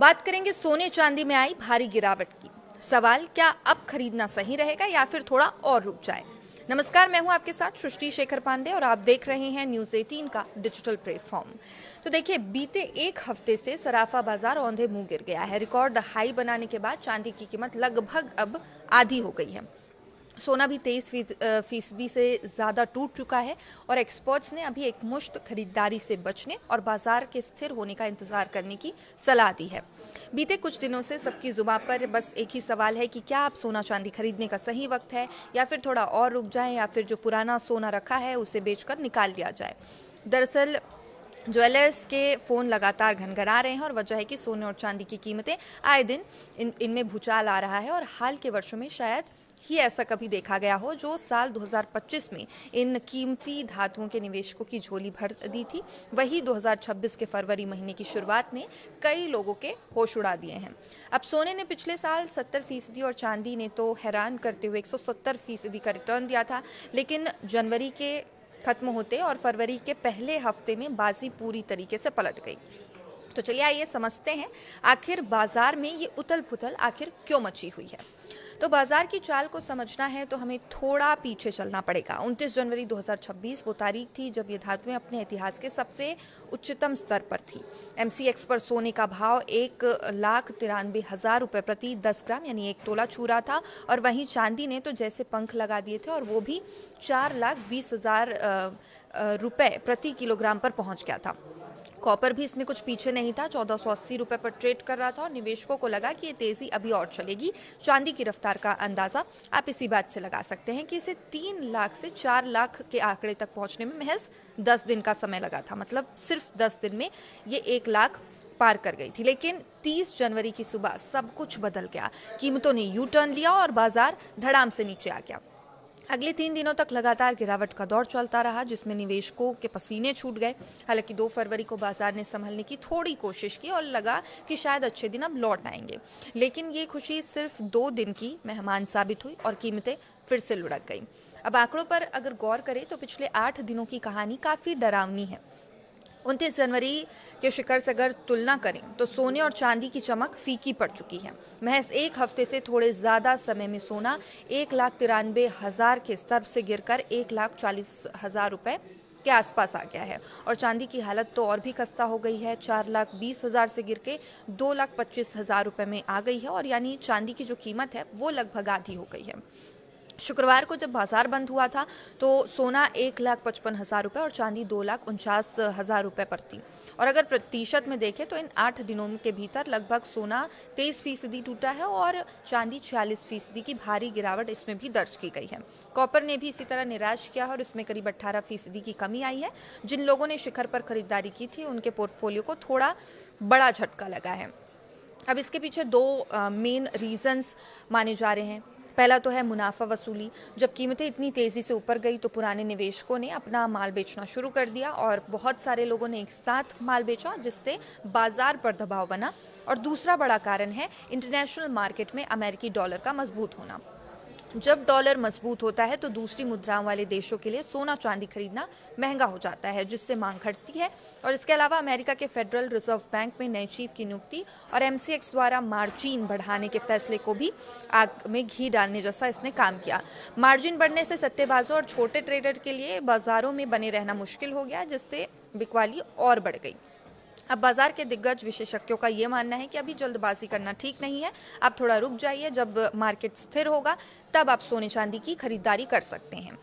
बात करेंगे सोने चांदी में आई भारी गिरावट की। सवाल, क्या अब खरीदना सही रहेगा या फिर थोड़ा और रुक जाए। नमस्कार, मैं हूं आपके साथ सृष्टि शेखर पांडे और आप देख रहे हैं न्यूज़ 18 का डिजिटल प्लेटफॉर्म। तो देखिए, बीते एक हफ्ते से सराफा बाजार औंधे मुंह गिर गया है। रिकॉर्ड हाई बनाने के बाद चांदी की कीमत लगभग अब आधी हो गई है। सोना भी 23% से ज़्यादा टूट चुका है और एक्सपर्ट्स ने अभी एकमुश्त खरीदारी से बचने और बाजार के स्थिर होने का इंतजार करने की सलाह दी है। बीते कुछ दिनों से सबकी जुबान पर बस एक ही सवाल है कि क्या आप सोना चांदी खरीदने का सही वक्त है या फिर थोड़ा और रुक जाएं या फिर जो पुराना सोना रखा है उसे बेचकर निकाल लिया जाए। दरअसल ज्वेलर्स के फ़ोन लगातार घनघना रहे हैं और वजह है कि सोने और चांदी की कीमतें आए दिन इनमें भूचाल आ रहा है और हाल के वर्षों में शायद ही ऐसा कभी देखा गया हो। जो साल 2025 में इन कीमती धातुओं के निवेशकों की झोली भर दी थी, वही 2026 के फरवरी महीने की शुरुआत ने कई लोगों के होश उड़ा दिए हैं। अब सोने ने पिछले साल 70% और चांदी ने तो हैरान करते हुए 170% का रिटर्न दिया था, लेकिन जनवरी के खत्म होते और फरवरी के पहले हफ्ते में बाजी पूरी तरीके से पलट गई। तो चलिए आइए समझते हैं आखिर बाजार में ये उथल पुथल आखिर क्यों मची हुई है। तो बाजार की चाल को समझना है तो हमें थोड़ा पीछे चलना पड़ेगा। 29 जनवरी 2026 वो तारीख थी जब ये धातुएं अपने इतिहास के सबसे उच्चतम स्तर पर थी। MCX पर सोने का भाव 1,93,000 रुपये प्रति 10 ग्राम यानी 1 तोला छू रहा था और वहीं चांदी ने तो जैसे पंख लगा दिए थे और वो भी 4,20,000 रुपये प्रति किलोग्राम पर पहुंच गया था। कॉपर भी इसमें कुछ पीछे नहीं था, 1480 रुपये पर ट्रेड कर रहा था और निवेशकों को लगा कि ये तेजी अभी और चलेगी। चांदी की रफ्तार का अंदाजा आप इसी बात से लगा सकते हैं कि इसे 3 लाख से 4 लाख के आंकड़े तक पहुंचने में महज 10 दिन का समय लगा था। मतलब सिर्फ 10 दिन में ये 1 लाख पार कर गई थी। लेकिन 30 जनवरी की सुबह सब कुछ बदल गया। कीमतों ने यू टर्न लिया और बाजार धड़ाम से नीचे आ गया। अगले 3 दिनों तक लगातार गिरावट का दौर चलता रहा, जिसमें निवेशकों के पसीने छूट गए। हालांकि 2 फरवरी को बाजार ने संभलने की थोड़ी कोशिश की और लगा कि शायद अच्छे दिन अब लौट आएंगे, लेकिन ये खुशी सिर्फ 2 दिन की मेहमान साबित हुई और कीमतें फिर से लुढ़क गई। अब आंकड़ों पर अगर गौर करें तो पिछले 8 दिनों की कहानी काफ़ी डरावनी है। 29 जनवरी के शिखर से अगर तुलना करें तो सोने और चांदी की चमक फीकी पड़ चुकी है। महज एक हफ्ते से थोड़े ज़्यादा समय में सोना 1,93,000 के स्तर से गिरकर 1,40,000 रुपये के आसपास आ गया है और चांदी की हालत तो और भी खस्ता हो गई है। 4,20,000 से गिर के 2,25,000 रुपये में आ गई है और यानी चांदी की जो कीमत है वो लगभग आधी हो गई है। शुक्रवार को जब बाजार बंद हुआ था तो सोना 1,55,000 रुपये और चांदी 2,49,000 रुपये पर थी। और अगर प्रतिशत में देखें तो इन 8 दिनों के भीतर लगभग सोना 23% टूटा है और चांदी 46% की भारी गिरावट इसमें भी दर्ज की गई है। कॉपर ने भी इसी तरह निराश किया और इसमें करीब 18% की कमी आई है। जिन लोगों ने शिखर पर खरीदारी की थी उनके पोर्टफोलियो को थोड़ा बड़ा झटका लगा है। अब इसके पीछे 2 मेन रीजंस माने जा रहे हैं। पहला तो है मुनाफा वसूली। जब कीमतें इतनी तेज़ी से ऊपर गई तो पुराने निवेशकों ने अपना माल बेचना शुरू कर दिया और बहुत सारे लोगों ने एक साथ माल बेचा, जिससे बाजार पर दबाव बना। और दूसरा बड़ा कारण है इंटरनेशनल मार्केट में अमेरिकी डॉलर का मजबूत होना। जब डॉलर मजबूत होता है तो दूसरी मुद्राओं वाले देशों के लिए सोना चांदी खरीदना महंगा हो जाता है, जिससे मांग घटती है। और इसके अलावा अमेरिका के फेडरल रिजर्व बैंक में नए चीफ की नियुक्ति और MCX द्वारा मार्जिन बढ़ाने के फैसले को भी आग में घी डालने जैसा इसने काम किया। मार्जिन बढ़ने से सट्टेबाजों और छोटे ट्रेडर के लिए बाजारों में बने रहना मुश्किल हो गया, जिससे बिकवाली और बढ़ गई। अब बाजार के दिग्गज विशेषज्ञों का ये मानना है कि अभी जल्दबाजी करना ठीक नहीं है। आप थोड़ा रुक जाइए, जब मार्केट स्थिर होगा तब आप सोने चांदी की खरीदारी कर सकते हैं।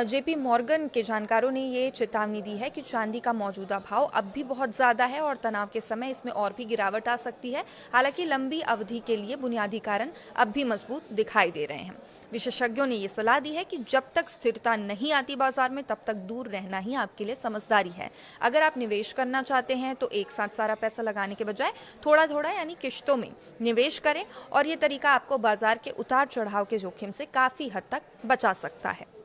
JP मॉर्गन के जानकारों ने ये चेतावनी दी है कि चांदी का मौजूदा भाव अब भी बहुत ज़्यादा है और तनाव के समय इसमें और भी गिरावट आ सकती है। हालांकि लंबी अवधि के लिए बुनियादी कारण अब भी मजबूत दिखाई दे रहे हैं। विशेषज्ञों ने ये सलाह दी है कि जब तक स्थिरता नहीं आती बाजार में तब तक दूर रहना ही आपके लिए समझदारी है। अगर आप निवेश करना चाहते हैं तो एक साथ सारा पैसा लगाने के बजाय थोड़ा थोड़ा यानी किश्तों में निवेश करें और ये तरीका आपको बाजार के उतार चढ़ाव के जोखिम से काफ़ी हद तक बचा सकता है।